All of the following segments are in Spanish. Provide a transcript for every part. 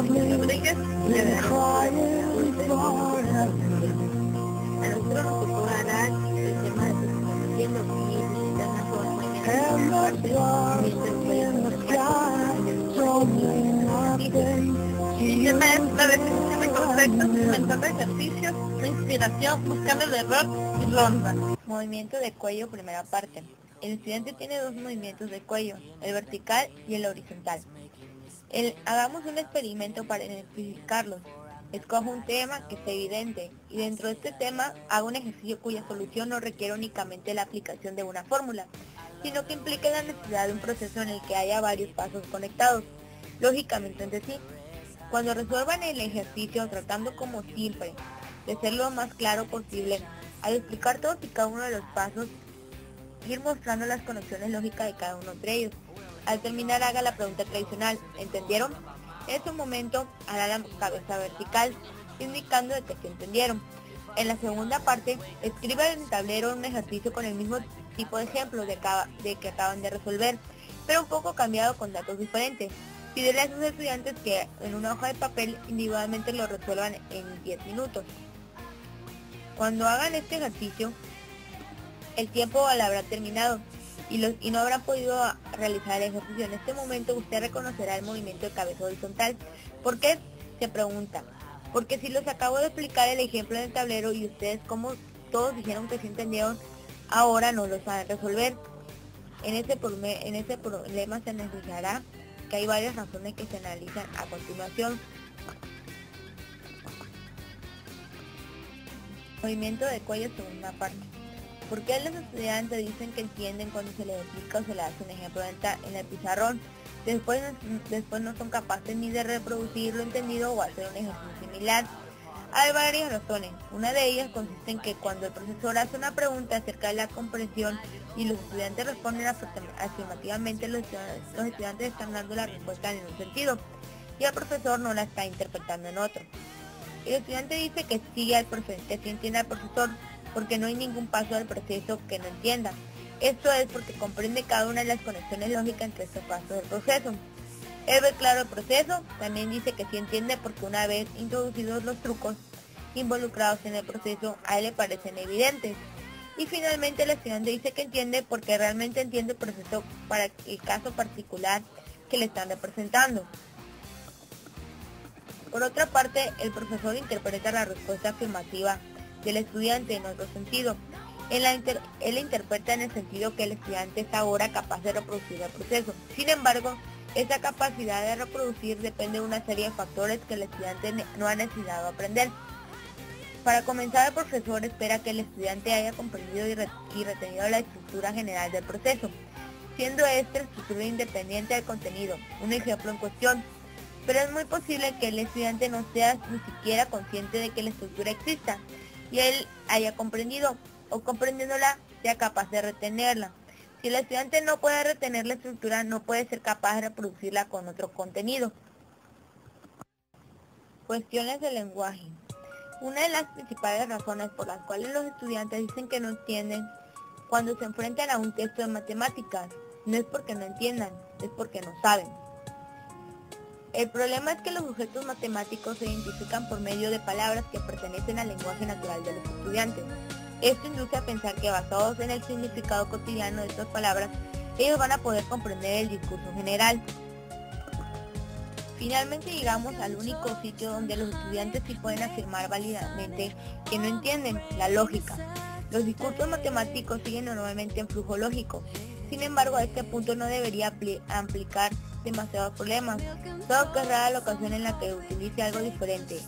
Rodríguez. A nosotros nos tocó ganar el tema de haciendo y visitando todo el el tema es la definición de conceptos, inventar de ejercicios, la inspiración, buscando el error y ronda. Movimiento de cuello, primera parte. El estudiante tiene dos movimientos de cuello, el vertical y el horizontal. Hagamos un experimento para identificarlos. Escojo un tema que sea evidente y dentro de este tema hago un ejercicio cuya solución no requiere únicamente la aplicación de una fórmula, sino que implique la necesidad de un proceso en el que haya varios pasos conectados, lógicamente entre sí. Cuando resuelvan el ejercicio tratando como siempre de ser lo más claro posible, al explicar todos y cada uno de los pasos, ir mostrando las conexiones lógicas de cada uno entre ellos. Al terminar haga la pregunta tradicional, ¿entendieron? En ese momento hará la cabeza vertical, indicando de que se entendieron. En la segunda parte, escriba en el tablero un ejercicio con el mismo tipo de ejemplo de que acaban de resolver, pero un poco cambiado con datos diferentes. Pídele a sus estudiantes que en una hoja de papel individualmente lo resuelvan en 10 minutos. Cuando hagan este ejercicio, el tiempo lo habrá terminado y no habrán podido realizar el ejercicio. En este momento usted reconocerá el movimiento de cabeza horizontal. ¿Por qué? Se pregunta. Porque si les acabo de explicar el ejemplo en el tablero y ustedes, como todos dijeron que sí entendieron, ahora no lo saben resolver. En ese problema se analizará que hay varias razones que se analizan a continuación. Movimiento de cuello, segunda parte. ¿Por qué los estudiantes dicen que entienden cuando se les explica o se les hace un ejemplo en el pizarrón? Después no son capaces ni de reproducir lo entendido o hacer un ejercicio similar. Hay varias razones. Una de ellas consiste en que cuando el profesor hace una pregunta acerca de la comprensión y los estudiantes responden afirmativamente, los estudiantes están dando la respuesta en un sentido y el profesor no la está interpretando en otro. El estudiante dice que sí entiende al profesor, porque no hay ningún paso del proceso que no entienda. Esto es porque comprende cada una de las conexiones lógicas entre estos pasos del proceso. Él ve claro el proceso, también dice que sí entiende porque una vez introducidos los trucos involucrados en el proceso, a él le parecen evidentes. Y finalmente el estudiante dice que entiende porque realmente entiende el proceso para el caso particular que le están representando. Por otra parte, el profesor interpreta la respuesta afirmativa del estudiante en otro sentido. Él interpreta en el sentido que el estudiante es ahora capaz de reproducir el proceso. Sin embargo, esa capacidad de reproducir depende de una serie de factores que el estudiante no ha necesitado aprender. Para comenzar, el profesor espera que el estudiante haya comprendido y retenido la estructura general del proceso, siendo esta estructura independiente del contenido. Un ejemplo en cuestión. Pero es muy posible que el estudiante no sea ni siquiera consciente de que la estructura exista y él haya comprendido o comprendiéndola sea capaz de retenerla. Si el estudiante no puede retener la estructura, no puede ser capaz de reproducirla con otro contenido. Cuestiones del lenguaje. Una de las principales razones por las cuales los estudiantes dicen que no entienden cuando se enfrentan a un texto de matemáticas no es porque no entiendan, es porque no saben. El problema es que los objetos matemáticos se identifican por medio de palabras que pertenecen al lenguaje natural de los estudiantes. Esto induce a pensar que basados en el significado cotidiano de estas palabras, ellos van a poder comprender el discurso general. Finalmente llegamos al único sitio donde los estudiantes sí pueden afirmar válidamente que no entienden, la lógica. Los discursos matemáticos siguen normalmente en flujo lógico. Sin embargo, a este punto no debería aplicar demasiados problemas, solo que es rara la ocasión en la que utilice algo diferente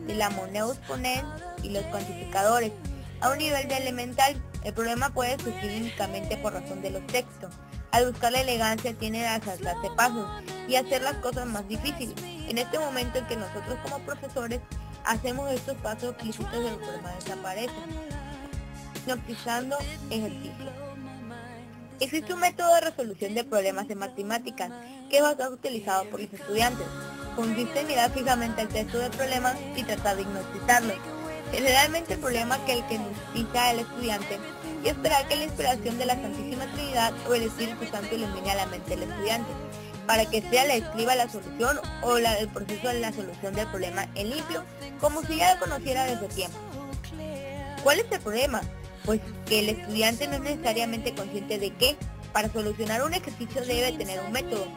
de la moneda exponente y los cuantificadores. A un nivel de elemental, el problema puede surgir únicamente por razón de los textos. Al buscar la elegancia tiene a saltarse pasos y hacer las cosas más difíciles. En este momento en que nosotros como profesores hacemos estos pasos explícitos, el problema desaparece. Diagnostizando ejercicios. Existe un método de resolución de problemas en matemáticas que es bastante utilizado por los estudiantes. Consiste en mirar fijamente el texto del problema y tratar de diagnosticarlo. Generalmente el problema que necesita el estudiante y esperar que la inspiración de la Santísima Trinidad o el Espíritu Santo ilumine a la mente del estudiante, para que sea le escriba la solución o el proceso de la solución del problema en limpio, como si ya lo conociera desde tiempo. ¿Cuál es el problema? Pues que el estudiante no es necesariamente consciente de que, para solucionar un ejercicio debe tener un método.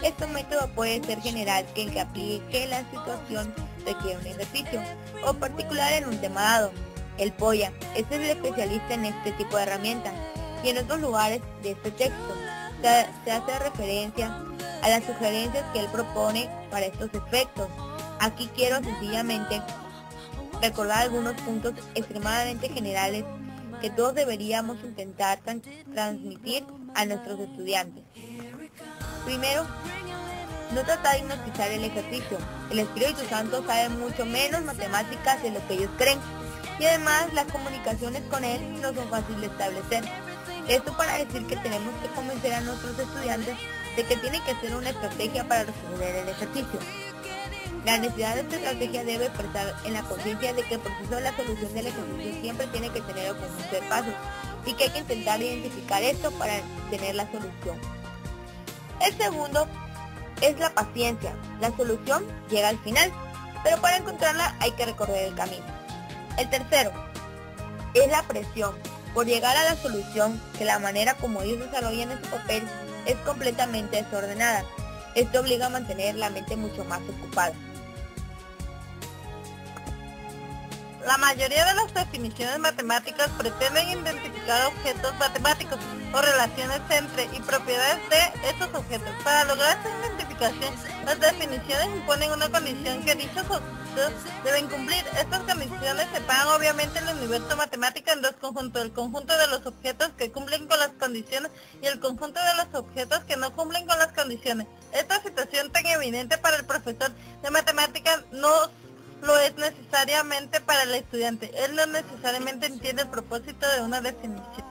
Este método puede ser general, que el que aplique la situación requiere un ejercicio, o particular en un tema dado. El POYA es el especialista en este tipo de herramientas, y en otros lugares de este texto se hace referencia a las sugerencias que él propone para estos efectos. Aquí quiero sencillamente recordar algunos puntos extremadamente generales que todos deberíamos intentar transmitir a nuestros estudiantes. Primero, no tratar de diagnosticar el ejercicio. El Espíritu Santo sabe mucho menos matemáticas de lo que ellos creen, y además las comunicaciones con él no son fáciles de establecer. Esto para decir que tenemos que convencer a nuestros estudiantes de que tiene que ser una estrategia para resolver el ejercicio. La necesidad de esta estrategia debe expresar en la conciencia de que el proceso de la solución del ejercicio siempre tiene que tener un conjunto de pasos y que hay que intentar identificar esto para tener la solución. El segundo es la paciencia. La solución llega al final, pero para encontrarla hay que recorrer el camino. El tercero es la presión por llegar a la solución, que la manera como ellos desarrollan ese papel es completamente desordenada. Esto obliga a mantener la mente mucho más ocupada. La mayoría de las definiciones matemáticas pretenden identificar objetos matemáticos o relaciones entre y propiedades de estos objetos. Para lograr esta identificación, las definiciones imponen una condición que dichos objetos deben cumplir. Estas condiciones separan obviamente el universo matemático en dos conjuntos: el conjunto de los objetos que cumplen con las condiciones y el conjunto de los objetos que no cumplen con las condiciones. Esta situación tan evidente para el profesor de matemáticas no lo es necesariamente para el estudiante. Él no necesariamente entiende el propósito de una definición.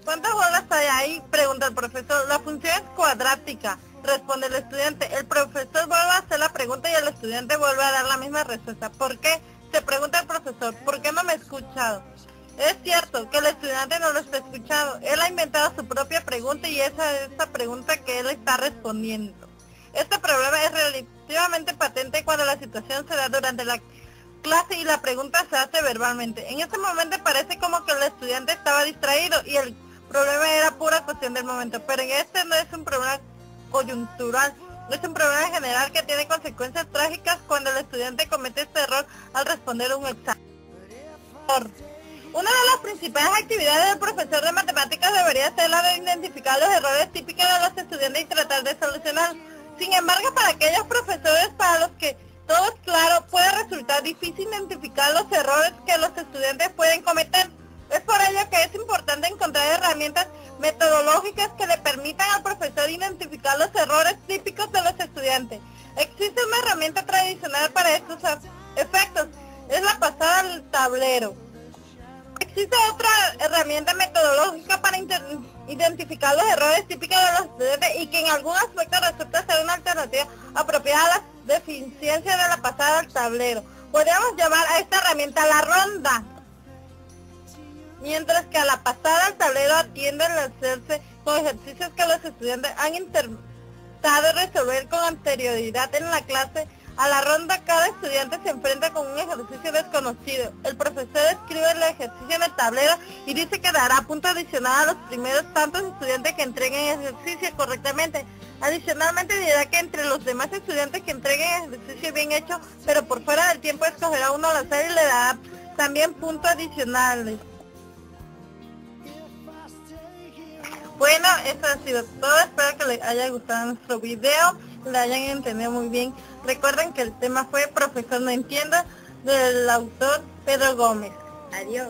¿Cuántas bolas hay ahí?, pregunta el profesor. La función es cuadrática, responde el estudiante. El profesor vuelve a hacer la pregunta y el estudiante vuelve a dar la misma respuesta. ¿Por qué?, se pregunta el profesor. ¿Por qué no me ha escuchado? Es cierto que el estudiante no lo está escuchando. Él ha inventado su propia pregunta y esa es la pregunta que él está respondiendo. Este problema es relativamente patente cuando la situación se da durante la clase y la pregunta se hace verbalmente. En este momento parece como que el estudiante estaba distraído y el problema era pura cuestión del momento, pero en este no es un problema coyuntural, es un problema general que tiene consecuencias trágicas cuando el estudiante comete este error al responder un examen. Una de las principales actividades del profesor de matemáticas debería ser la de identificar los errores típicos de los estudiantes y tratar de solucionarlos. Sin embargo, para aquellos profesores para los que todo es claro, puede resultar difícil identificar los errores que los estudiantes pueden cometer. Es por ello que es importante encontrar herramientas metodológicas que le permitan al profesor identificar los errores típicos de los estudiantes. Existe una herramienta tradicional para estos efectos, es la pasada al tablero. Existe otra herramienta metodológica para identificar los errores típicos de los estudiantes y que en algún aspecto resulta ser una alternativa apropiada a las deficiencias de la pasada al tablero. Podríamos llamar a esta herramienta la ronda. Mientras que a la pasada al tablero atienden a hacerse con ejercicios que los estudiantes han intentado resolver con anterioridad en la clase. A la ronda, cada estudiante se enfrenta con un ejercicio desconocido. El profesor escribe el ejercicio en el tablero y dice que dará punto adicional a los primeros tantos estudiantes que entreguen el ejercicio correctamente. Adicionalmente dirá que entre los demás estudiantes que entreguen el ejercicio bien hecho, pero por fuera del tiempo, escogerá uno al azar y le dará también puntos adicionales. Bueno, eso ha sido todo. Espero que les haya gustado nuestro video, lo hayan entendido muy bien. Recuerden que el tema fue Profesor No Entiendo, del autor Pedro Gómez. Adiós.